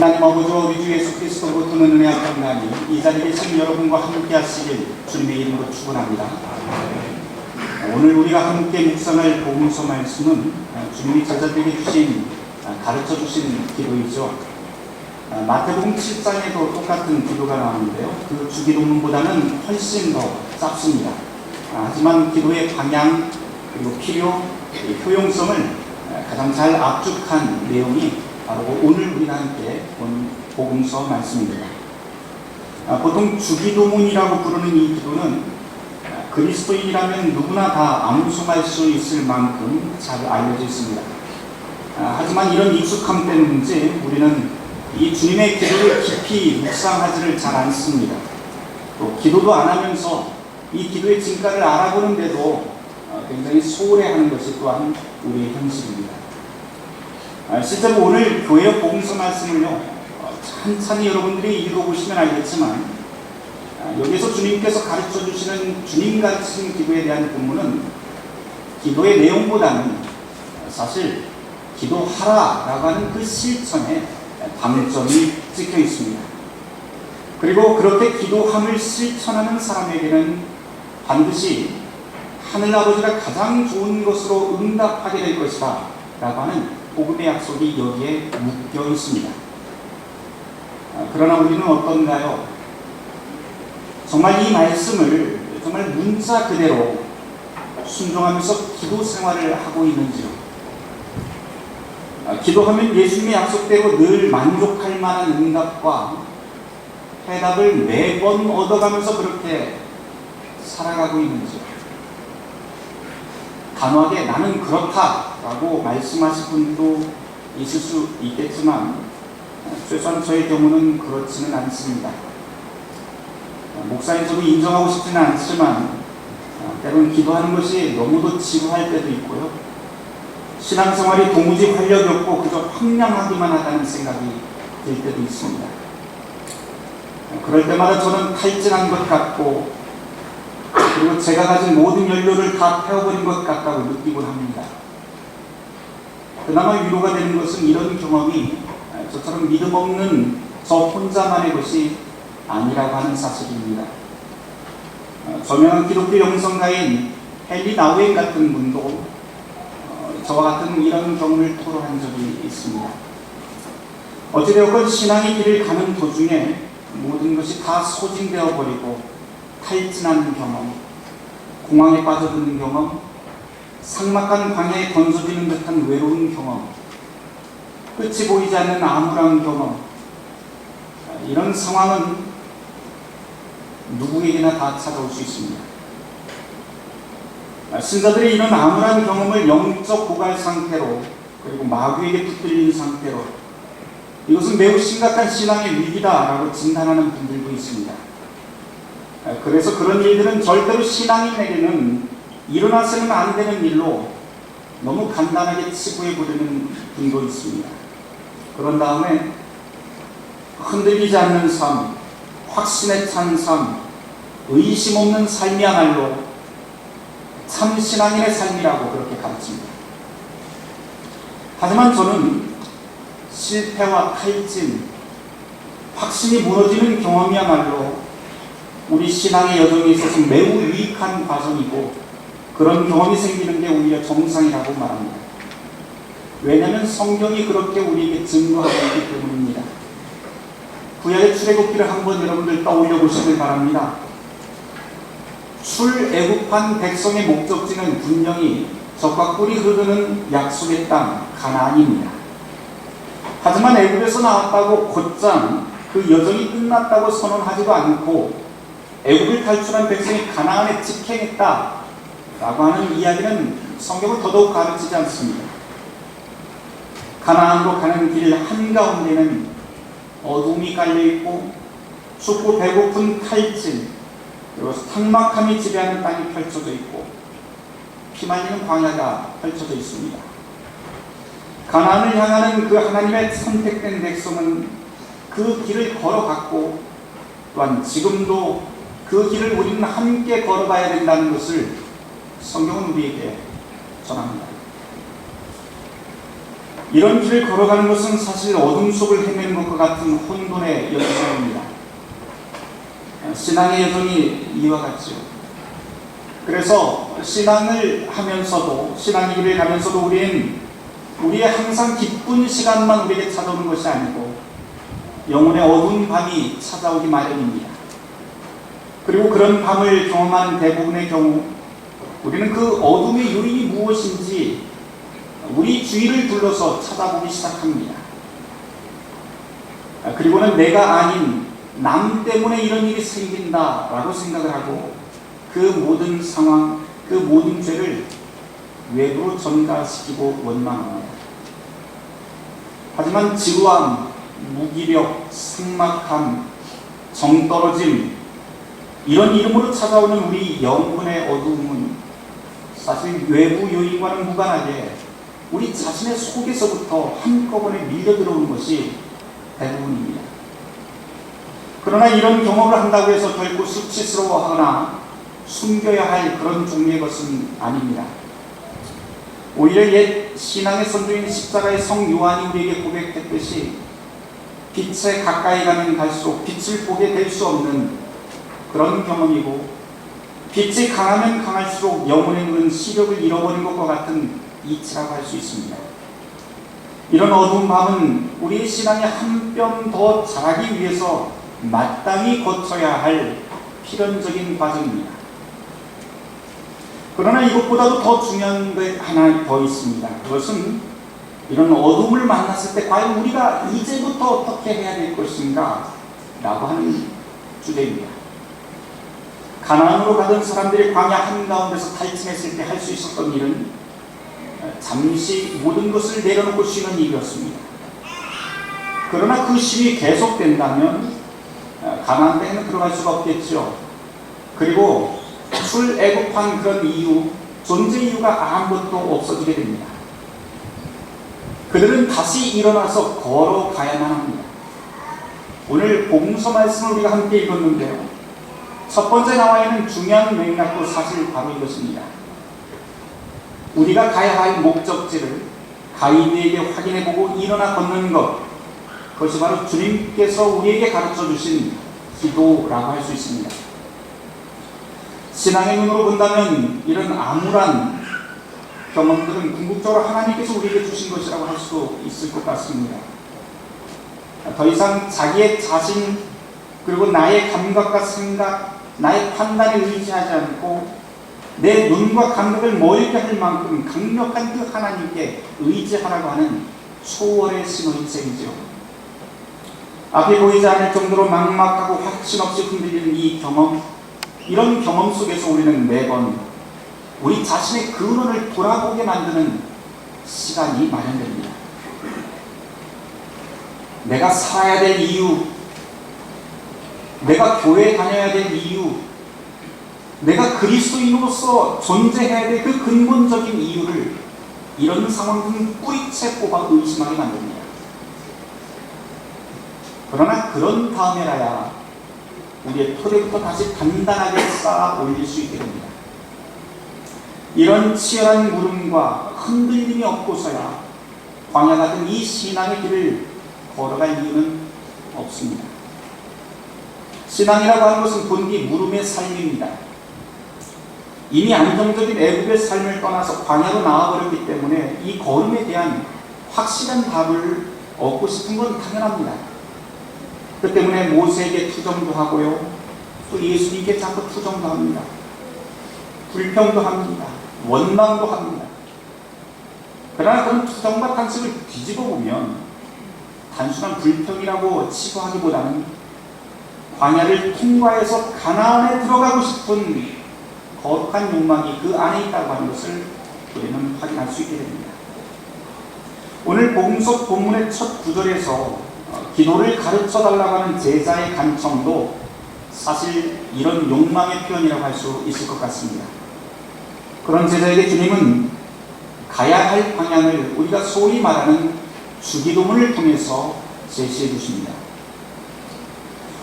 하나님 아버지와 우리 주 예수 그리스도로 두는 은혜와 평강이 이 자리에 계신 여러분과 함께 하시길 주님의 이름으로 축원합니다. 오늘 우리가 함께 묵상할 복음서 말씀은 주님이 제자들에게 주신 가르쳐 주신 기도이죠. 마태복음 7장에도 똑같은 기도가 나오는데요. 그 주기도문보다는 훨씬 더 짧습니다. 하지만 기도의 방향 그리고 필요, 효용성을 가장 잘 압축한 내용이 바로 오늘 우리가 함께 본 복음서 말씀입니다. 보통 주기도문이라고 부르는 이 기도는 그리스도인이라면 누구나 다 암송할 수 있을 만큼 잘 알려져 있습니다. 하지만 이런 익숙함 때문인지 우리는 이 주님의 기도를 깊이 묵상하지를 잘 않습니다. 또 기도도 안 하면서 이 기도의 진가를 알아보는데도 굉장히 소홀해하는 것이 또한 우리의 현실입니다. 실제로 오늘 교회 복음서 말씀을요, 찬찬히 여러분들이 읽어보시면 알겠지만 여기서 주님께서 가르쳐 주시는 주님 가르치신 기도에 대한 본문은 기도의 내용보다는 사실 기도하라라고 하는 그 실천에 방점이 찍혀 있습니다. 그리고 그렇게 기도함을 실천하는 사람에게는 반드시 하늘아버지가 가장 좋은 것으로 응답하게 될 것이다 라고 하는 복음의 약속이 여기에 묶여 있습니다. 그러나 우리는 어떤가요? 정말 이 말씀을 정말 문자 그대로 순종하면서 기도 생활을 하고 있는지요? 기도하면 예수님의 약속대로 늘 만족할 만한 응답과 해답을 매번 얻어가면서 그렇게 살아가고 있는지요? 단호하게 나는 그렇다라고 말씀하실 분도 있을 수 있겠지만 최소한 저의 경우는 그렇지는 않습니다. 목사인 저도 인정하고 싶지는 않지만 때로는 기도하는 것이 너무도 지루할 때도 있고요. 신앙생활이 도무지 활력이 없고 그저 황량하기만 하다는 생각이 들 때도 있습니다. 그럴 때마다 저는 탈진한 것 같고 그리고 제가 가진 모든 연료를 다 태워버린 것 같다고 느끼곤 합니다. 그나마 위로가 되는 것은 이런 경험이 저처럼 믿음 없는 저 혼자만의 것이 아니라고 하는 사실입니다. 저명한 기독교 영성가인 헨리 나우엔 같은 분도 저와 같은 이런 경험을 토로한 적이 있습니다. 어찌되었건 신앙의 길을 가는 도중에 모든 것이 다 소진되어 버리고 탈진하는 경험, 공황에 빠져드는 경험, 삭막한 광야에 던져지는 듯한 외로운 경험, 끝이 보이지 않는 암울한 경험, 이런 상황은 누구에게나 다 찾아올 수 있습니다. 신자들이 이런 암울한 경험을 영적 고갈 상태로 그리고 마귀에게 붙들린 상태로 이것은 매우 심각한 신앙의 위기다라고 진단하는 분들도 있습니다. 그래서 그런 일들은 절대로 신앙인에게는 일어나서는 안 되는 일로 너무 간단하게 치부해 부리는 분도 있습니다. 그런 다음에 흔들리지 않는 삶, 확신에 찬 삶, 의심 없는 삶이야말로 참 신앙인의 삶이라고 그렇게 가르칩니다. 하지만 저는 실패와 탈진, 확신이 무너지는 경험이야말로 우리 신앙의 여정에 있어서 매우 유익한 과정이고 그런 경험이 생기는 게 오히려 정상이라고 말합니다. 왜냐하면 성경이 그렇게 우리에게 증거하고 있기 때문입니다. 구약의 출애굽기를 한번 여러분들 떠올려 보시길 바랍니다. 출애굽한 백성의 목적지는 분명히 젖과 꿀이 흐르는 약속의 땅 가나안입니다. 하지만 애굽에서 나왔다고 곧장 그 여정이 끝났다고 선언하지도 않고 애굽을 탈출한 백성이 가나안에 직행했다 라고 하는 이야기는 성경을 더더욱 가르치지 않습니다. 가나안으로 가는 길 한가운데는 어둠이 깔려있고 춥고 배고픈 탈진 그리고 삭막함이 지배하는 땅이 펼쳐져 있고 피 말리는 광야가 펼쳐져 있습니다. 가나안을 향하는 그 하나님의 선택된 백성은 그 길을 걸어갔고 또한 지금도 그 길을 우리는 함께 걸어가야 된다는 것을 성경은 우리에게 전합니다. 이런 길을 걸어가는 것은 사실 어둠 속을 헤매는 것과 같은 혼돈의 여정입니다. 신앙의 여정이 이와 같죠. 그래서 신앙을 하면서도, 신앙의 길을 가면서도 우리의 항상 기쁜 시간만 우리에게 찾아오는 것이 아니고 영혼의 어두운 밤이 찾아오기 마련입니다. 그리고 그런 밤을 경험하는 대부분의 경우 우리는 그 어둠의 요인이 무엇인지 우리 주위를 둘러서 찾아보기 시작합니다. 그리고는 내가 아닌 남 때문에 이런 일이 생긴다라고 생각을 하고 그 모든 상황, 그 모든 죄를 외부로 전가시키고 원망합니다. 하지만 지루함, 무기력, 삭막함, 정떨어짐, 이런 이름으로 찾아오는 우리 영혼의 어두움은 사실 외부 요인과는 무관하게 우리 자신의 속에서부터 한꺼번에 밀려 들어오는 것이 대부분입니다. 그러나 이런 경험을 한다고 해서 결코 수치스러워하거나 숨겨야 할 그런 종류의 것은 아닙니다. 오히려 옛 신앙의 선조인 십자가의 성 요한이 우리에게 고백했듯이 빛에 가까이 가면 갈수록 빛을 보게 될 수 없는 그런 경험이고, 빛이 강하면 강할수록 영혼에 누른 시력을 잃어버린 것과 같은 이치라고 할 수 있습니다. 이런 어두운 밤은 우리의 신앙이 한 뼘 더 자라기 위해서 마땅히 거쳐야 할 필연적인 과정입니다. 그러나 이것보다도 더 중요한 게 하나 더 있습니다. 그것은 이런 어둠을 만났을 때 과연 우리가 이제부터 어떻게 해야 될 것인가 라고 하는 주제입니다. 가나안으로 가던 사람들이 광야 한가운데서 탈진했을 때 할 수 있었던 일은 잠시 모든 것을 내려놓고 쉬는 일이었습니다. 그러나 그 쉼이 계속된다면 가나안 땅에는 들어갈 수가 없겠죠. 그리고 출애굽한 그런 이유, 존재 이유가 아무것도 없어지게 됩니다. 그들은 다시 일어나서 걸어가야만 합니다. 오늘 복음서 말씀을 우리가 함께 읽었는데요, 첫 번째 나와 있는 중요한 맥락도 사실 바로 이것입니다. 우리가 가야 할 목적지를 가이드에게 확인해보고 일어나 걷는 것, 그것이 바로 주님께서 우리에게 가르쳐 주신 기도라고 할 수 있습니다. 신앙의 눈으로 본다면 이런 암울한 경험들은 궁극적으로 하나님께서 우리에게 주신 것이라고 할 수도 있을 것 같습니다. 더 이상 자기의 자신, 그리고 나의 감각과 생각, 나의 판단에 의지하지 않고 내 눈과 감각을 멀게 할 만큼 강력한 그 하나님께 의지하라고 하는 초월의 신호인 셈이죠. 앞이 보이지 않을 정도로 막막하고 확신 없이 흔들리는 이 경험, 이런 경험 속에서 우리는 매번 우리 자신의 근원을 돌아보게 만드는 시간이 마련됩니다. 내가 살아야 될 이유, 내가 교회에 다녀야 될 이유, 내가 그리스도인으로서 존재해야 될 그 근본적인 이유를 이런 상황들은 뿌리채 뽑아 의심하게 만듭니다. 그러나 그런 다음에라야 우리의 토대부터 다시 단단하게 쌓아 올릴 수 있게 됩니다. 이런 치열한 물음과 흔들림이 없고서야 광야 같은 이 신앙의 길을 걸어갈 이유는 없습니다. 신앙이라고 하는 것은 본디 물음의 삶입니다. 이미 안정적인 애국의 삶을 떠나서 광야로 나와버렸기 때문에 이 걸음에 대한 확실한 답을 얻고 싶은 건 당연합니다. 그 때문에 모세에게 투정도 하고요, 또 예수님께 자꾸 투정도 합니다. 불평도 합니다. 원망도 합니다. 그러나 그런 투정과 탄식을 뒤집어 보면 단순한 불평이라고 치부하기보다는 광야를 통과해서 가나안에 들어가고 싶은 거룩한 욕망이 그 안에 있다고 하는 것을 우리는 확인할 수 있게 됩니다. 오늘 복음서 본문의 첫 구절에서 기도를 가르쳐달라고 하는 제자의 간청도 사실 이런 욕망의 표현이라고 할 수 있을 것 같습니다. 그런 제자에게 주님은 가야 할 방향을 우리가 소위 말하는 주기도문을 통해서 제시해 주십니다.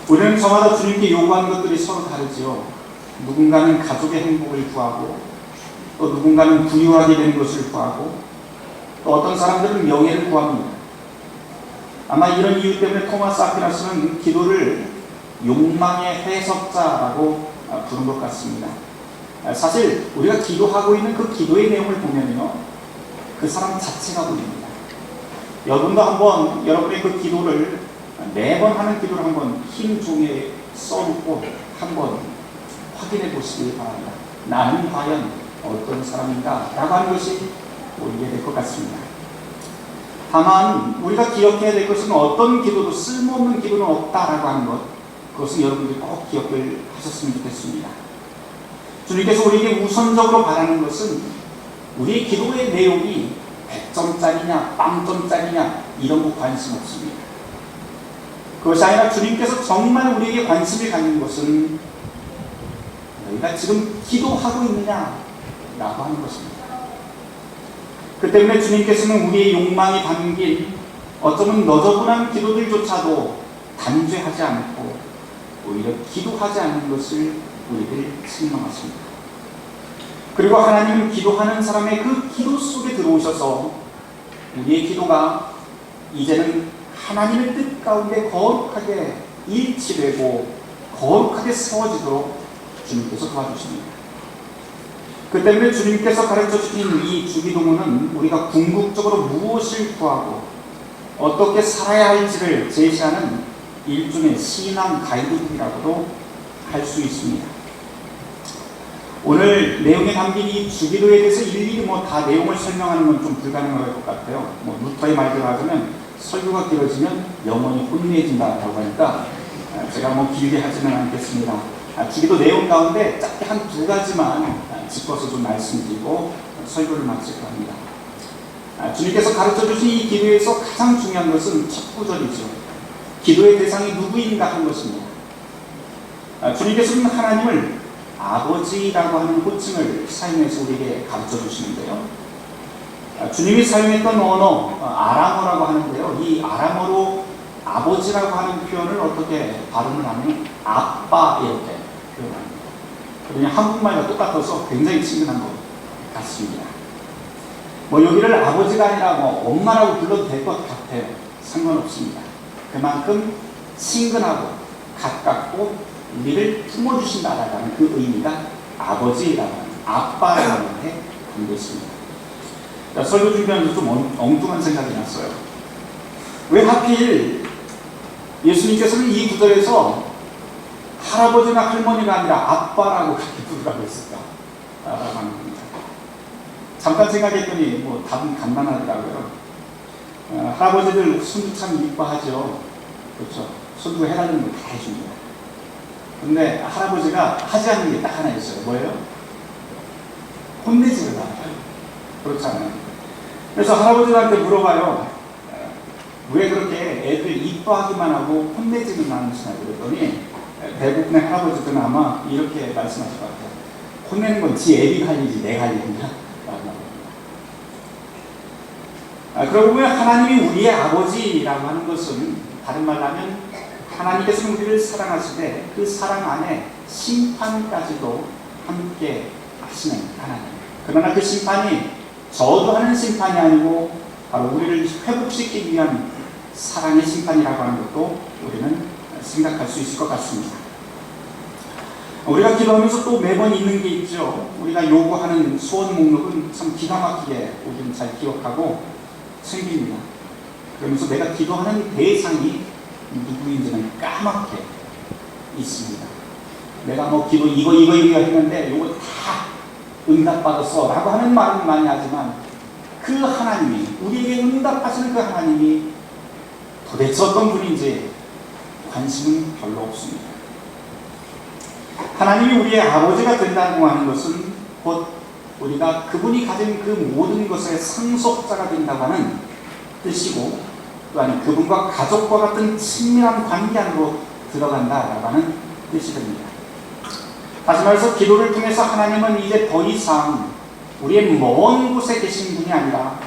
우리는 저마다 주님께 요구하는 것들이 서로 다르지요. 누군가는 가족의 행복을 구하고, 또 누군가는 부유하게 되는 것을 구하고, 또 어떤 사람들은 명예를 구합니다. 아마 이런 이유 때문에 토마스 아퀴나스는 기도를 욕망의 해석자라고 부른 것 같습니다. 사실 우리가 기도하고 있는 그 기도의 내용을 보면요, 그 사람 자체가 보입니다. 여러분도 한번 여러분의 그 기도를 매번 하는 기도를 한번 흰 종이에 써놓고 한번 확인해 보시기 바랍니다. 나는 과연 어떤 사람인가 라고 하는 것이 보이게 될 것 같습니다. 다만 우리가 기억해야 될 것은 어떤 기도도 쓸모없는 기도는 없다라고 하는 것, 그것은 여러분들이 꼭 기억을 하셨으면 좋겠습니다. 주님께서 우리에게 우선적으로 바라는 것은 우리의 기도의 내용이 100점짜리냐 빵점짜리냐 이런 거 관심 없습니다. 그것이 아니라 주님께서 정말 우리에게 관심을 갖는 것은 너희가 지금 기도하고 있느냐 라고 하는 것입니다. 그 때문에 주님께서는 우리의 욕망이 담긴 어쩌면 너저분한 기도들조차도 단죄하지 않고 오히려 기도하지 않는 것을 우리를 책망하십니다. 그리고 하나님은 기도하는 사람의 그 기도 속에 들어오셔서 우리의 기도가 이제는 하나님의 뜻 가운데 거룩하게 일치되고 거룩하게 세워지도록 주님께서 도와주십니다. 그 때문에 주님께서 가르쳐 주신 이 주기도문은 우리가 궁극적으로 무엇을 구하고 어떻게 살아야 할지를 제시하는 일종의 신앙 가이드북이라고도 할 수 있습니다. 오늘 내용에 담긴 이 주기도에 대해서 일일이 다 내용을 설명하는 건 좀 불가능할 것 같아요. 루터의 말대로 하자면 설교가 길어지면 영혼이 혼미해진다라고 하니까 제가 길게 하지는 않겠습니다. 주기도 내용 가운데 짧게 한 두 가지만 짚어서 좀 말씀드리고 설교를 마칠까 합니다. 주님께서 가르쳐 주신 이 기도에서 가장 중요한 것은 첫 구절이죠. 기도의 대상이 누구인가 하는 것입니다. 주님께서는 하나님을 아버지라고 하는 호칭을 사용해서 우리에게 가르쳐 주시는데요. 주님이 사용했던 언어 아람어라고 하는데요. 이 아람어로 아버지라고 하는 표현을 어떻게 발음을 하면 아빠 이렇게 표현합니다. 그냥 한국말과 똑같아서 굉장히 친근한 것 같습니다. 여기를 아버지가 아니라 엄마라고 불러도 될 것 같아요. 상관없습니다. 그만큼 친근하고 가깝고 우리를 품어주신다라는 그 의미가 아버지라고 하는 아빠라는 데 담겨 있습니다. 설교 준비하면서 좀 엉뚱한 생각이 났어요. 왜 하필 예수님께서는 이 구절에서 할아버지나 할머니가 아니라 아빠라고 그렇게 부르라고 했을까? 라고 하는 겁니다. 잠깐 생각했더니 답은 간단하더라고요. 할아버지들 손주 참 이뻐하죠. 그렇죠. 손주 해달라는 걸 다 해줍니다. 근데 할아버지가 하지 않는 게 딱 하나 있어요. 뭐예요? 혼내지를 않아요. 그렇잖아요. 그래서 할아버지한테 물어봐요. 왜 그렇게 애들 이뻐하기만 하고 혼내지는 않으시나 그랬더니 대부분의 할아버지들은 아마 이렇게 말씀하실 것 같아요. 혼내는 건 지 애비가 할 일이지 내가 할 일이냐? 그러고 보면 하나님이 우리의 아버지라고 하는 것은 다른 말로 하면 하나님께서는 우리를 사랑하시되 그 사랑 안에 심판까지도 함께 하시는 하나님. 그러나 그 심판이 저주하는 심판이 아니고 바로 우리를 회복시키기 위한 사랑의 심판이라고 하는 것도 우리는 생각할 수 있을 것 같습니다. 우리가 기도하면서 또 매번 있는 게 있죠. 우리가 요구하는 소원 목록은 참 기가 막히게 우리는 잘 기억하고 챙깁니다. 그러면서 내가 기도하는 대상이 누구인지는 까맣게 있습니다. 내가 기도 이거 했는데 이거 다 응답받았어 라고 하는 말은 많이 하지만 그 하나님이 우리에게 응답하시는 그 하나님이 도대체 어떤 분인지 관심은 별로 없습니다. 하나님이 우리의 아버지가 된다고 하는 것은 곧 우리가 그분이 가진 그 모든 것의 상속자가 된다고 하는 뜻이고 또한 그분과 가족과 같은 친밀한 관계 안으로 들어간다라고 하는 뜻이 됩니다. 다시 말해서 기도를 통해서 하나님은 이제 더 이상 우리의 먼 곳에 계신 분이 아니라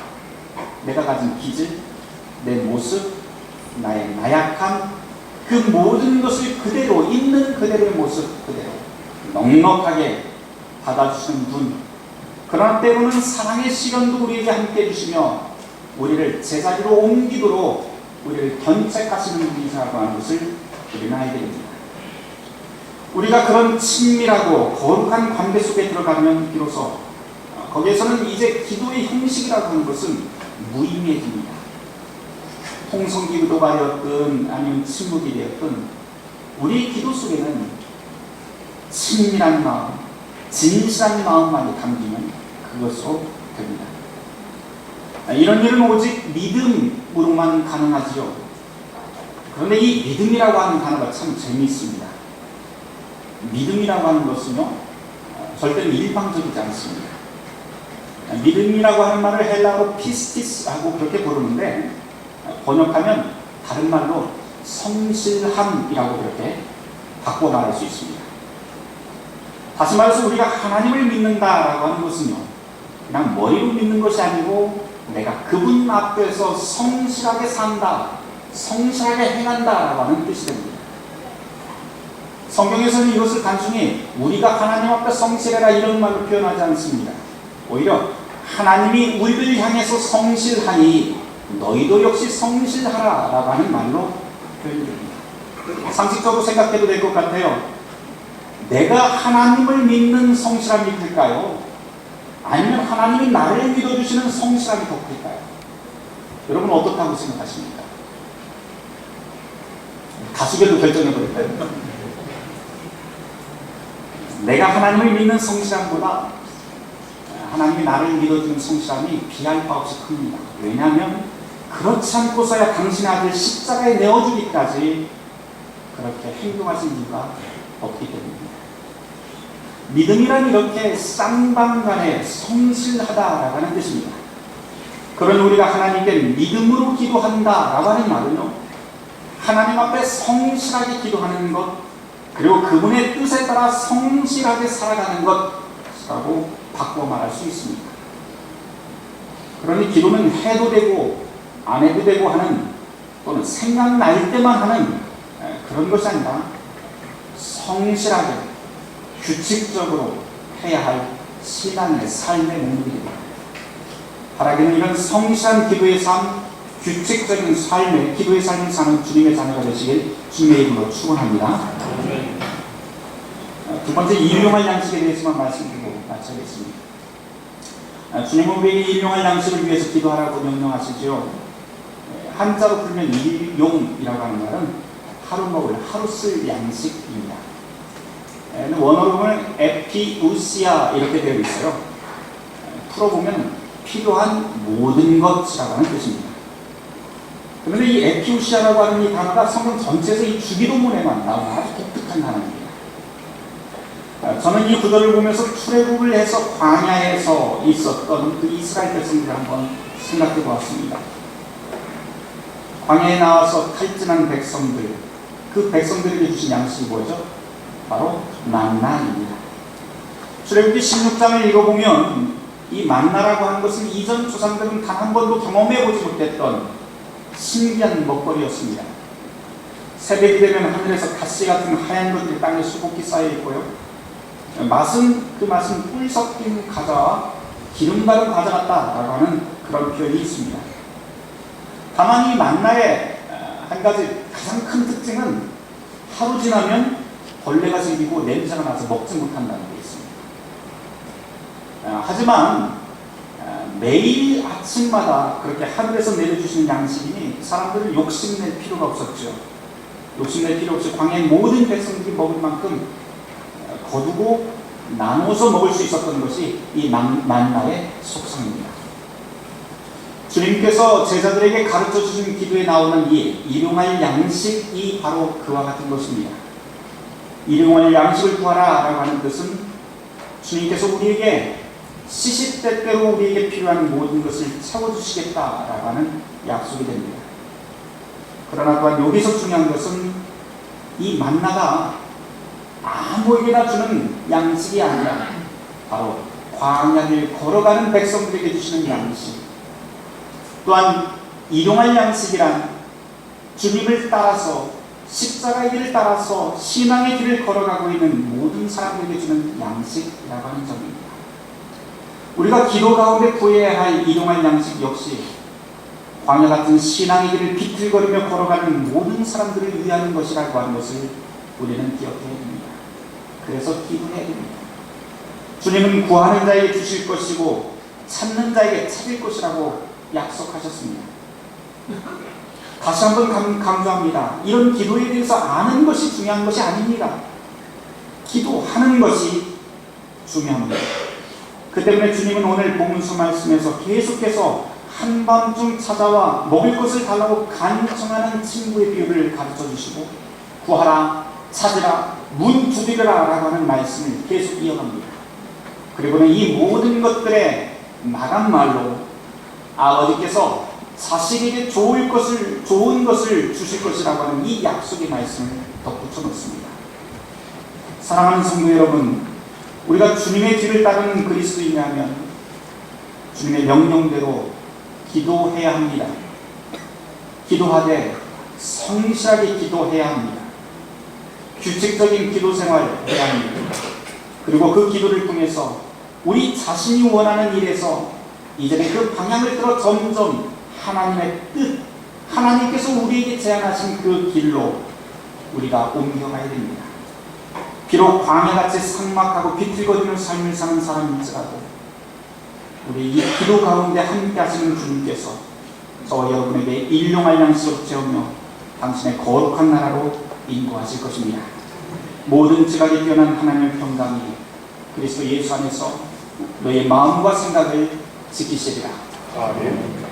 내가 가진 기질, 내 모습, 나의 나약함 그 모든 것을 그대로 있는 그대로의 모습 그대로 넉넉하게 받아주시는 분. 그러나 때로는 사랑의 시련도 우리에게 함께 해주시며 우리를 제자리로 옮기도록 우리를 견책하시는 분이시라고 하는 것을 우리는 알게 됩니다. 우리가 그런 친밀하고 거룩한 관계 속에 들어가면 비로소 거기에서는 이제 기도의 형식이라고 하는 것은 무의미해집니다. 통성기도가 되었든 아니면 침묵이 되었든 우리 기도 속에는 친밀한 마음, 진실한 마음만이 담기면 그것으로 됩니다. 이런 일은 오직 믿음으로만 가능하지요. 그런데 이 믿음이라고 하는 단어가 참 재미있습니다. 믿음이라고 하는 것은요, 절대로 일방적이지 않습니다. 믿음이라고 하는 말을 헬라어로 피스티스하고 그렇게 부르는데 번역하면 다른 말로 성실함이라고 그렇게 바꿔 말할 수 있습니다. 다시 말해서 우리가 하나님을 믿는다라고 하는 것은요, 그냥 머리로 믿는 것이 아니고 내가 그분 앞에서 성실하게 산다, 성실하게 행한다라고 하는 뜻이 됩니다. 성경에서는 이것을 단순히 우리가 하나님 앞에 성실해라 이런 말로 표현하지 않습니다. 오히려 하나님이 우리를 향해서 성실하니 너희도 역시 성실하라 라고 하는 말로 표현됩니다. 상식적으로 생각해도 될 것 같아요. 내가 하나님을 믿는 성실함이 클까요? 아니면 하나님이 나를 믿어주시는 성실함이 더 클까요? 여러분 어떻다고 생각하십니까? 다수결로 결정해버릴까요? 내가 하나님을 믿는 성실함보다 하나님이 나를 믿어주는 성실함이 비할 바 없이 큽니다. 왜냐하면 그렇지 않고서야 당신의 아들 십자가에 내어주기까지 그렇게 행동하신 이유가 없기 때문입니다. 믿음이란 이렇게 쌍방간에 성실하다라고 하는 뜻입니다. 그런 우리가 하나님께 믿음으로 기도한다라고 하는 말은요, 하나님 앞에 성실하게 기도하는 것, 그리고 그분의 뜻에 따라 성실하게 살아가는 것이라고 바꿔 말할 수 있습니다. 그러니 기도는 해도 되고 안 해도 되고 하는, 또는 생각날 때만 하는 그런 것이 아니라 성실하게 규칙적으로 해야 할 신앙의 삶의 목록입니다. 바라기는 이런 성실한 기도의 삶, 규칙적인 삶의 기도의 삶을 사는 주님의 자녀가 되시길 주님의 이름으로 축원합니다. 두 번째, 일용할 양식에 대해서만 말씀드리고 마치겠습니다. 주님은 우리에게 일용할 양식을 위해서 기도하라고 명령하시죠. 한자로 풀면 일용이라고 하는 말은 하루 먹을, 하루 쓸 양식입니다. 원어로 보면 에피우시아 이렇게 되어 있어요. 풀어보면 필요한 모든 것이라고 하는 뜻입니다. 그런데 이 에피우시아라고 하는 이 단어가 성경 전체에서 이 주기도문에만 나오는 아주 독특한 단어입니다. 저는 이 구절을 보면서 출애굽을 해서 광야에서 있었던 그 이스라엘 백성들을 한번 생각해 보았습니다. 광야에 나와서 탈진한 백성들, 그 백성들에게 주신 양식이 뭐죠? 바로 만나입니다. 출애굽기 16장을 읽어보면 이 만나라고 하는 것은 이전 조상들은 단 한 번도 경험해보지 못했던 신기한 먹거리였습니다. 새벽이 되면 하늘에서 가시 같은 하얀 것들이 땅에 수북히 쌓여 있고요. 그 맛은 꿀 섞인 과자와 기름 바른 과자 같다라고 하는 그런 표현이 있습니다. 다만 이 만나의 한 가지 가장 큰 특징은 하루 지나면 벌레가 생기고 냄새가 나서 먹지 못한다는 게 있습니다. 하지만 매일 아침마다 그렇게 하늘에서 내려주시는 양식이니 사람들은 욕심낼 필요가 없었죠. 욕심낼 필요 없이 광야의 모든 백성들이 먹을 만큼 거두고 나눠서 먹을 수 있었던 것이 이 만나의 속성입니다. 주님께서 제자들에게 가르쳐 주신 기도에 나오는 이 일용할 양식이 바로 그와 같은 것입니다. 일용할 양식을 구하라 라고 하는 뜻은 주님께서 우리에게 시시때때로 우리에게 필요한 모든 것을 채워주시겠다라고 하는 약속이 됩니다. 그러나 또한 여기서 중요한 것은 이 만나가 아무에게나 주는 양식이 아니라 바로 광야를 걸어가는 백성들에게 주시는 양식, 또한 일용할 양식이란 주님을 따라서 십자가의 길을 따라서 신앙의 길을 걸어가고 있는 모든 사람들에게 주는 양식이라고 하는 점입니다. 우리가 기도 가운데 구해야 할 일용할 양식 역시 광야 같은 신앙의 길을 비틀거리며 걸어가는 모든 사람들을 위하는 것이라고 하는 것을 우리는 기억해야 됩니다. 그래서 기도해야 됩니다. 주님은 구하는 자에게 주실 것이고 찾는 자에게 찾을 것이라고 약속하셨습니다. 다시 한번 강조합니다. 이런 기도에 대해서 아는 것이 중요한 것이 아닙니다. 기도하는 것이 중요합니다. 그 때문에 주님은 오늘 복음서 말씀에서 계속해서 한밤중 찾아와 먹을 것을 달라고 간청하는 친구의 비유를 가르쳐 주시고 구하라, 찾으라, 문 두드려라 라고 하는 말씀을 계속 이어갑니다. 그리고는 이 모든 것들의 마감말로 아버지께서 자식에게 좋은 것을 주실 것이라고 하는 이 약속의 말씀을 덧붙여 놓습니다. 사랑하는 성도 여러분, 우리가 주님의 뒤를 따르는 그리스도인이라면 주님의 명령대로 기도해야 합니다. 기도하되 성실하게 기도해야 합니다. 규칙적인 기도 생활 해야 합니다. 그리고 그 기도를 통해서 우리 자신이 원하는 일에서 이전에 그 방향을 들어 점점 하나님의 뜻, 하나님께서 우리에게 제안하신 그 길로 우리가 옮겨가야 됩니다. 비록 광야같이 삭막하고 비틀거리는 삶을 사는 사람일지라도 우리 이 기도 가운데 함께 하시는 주님께서 저와 여러분에게 일용할 양식으로 채우며 당신의 거룩한 나라로 인도하실 것입니다. 모든 지각에 뛰어난 하나님의 평강이 그리스도 예수 안에서 너의 마음과 생각을 지키시리라. 아멘.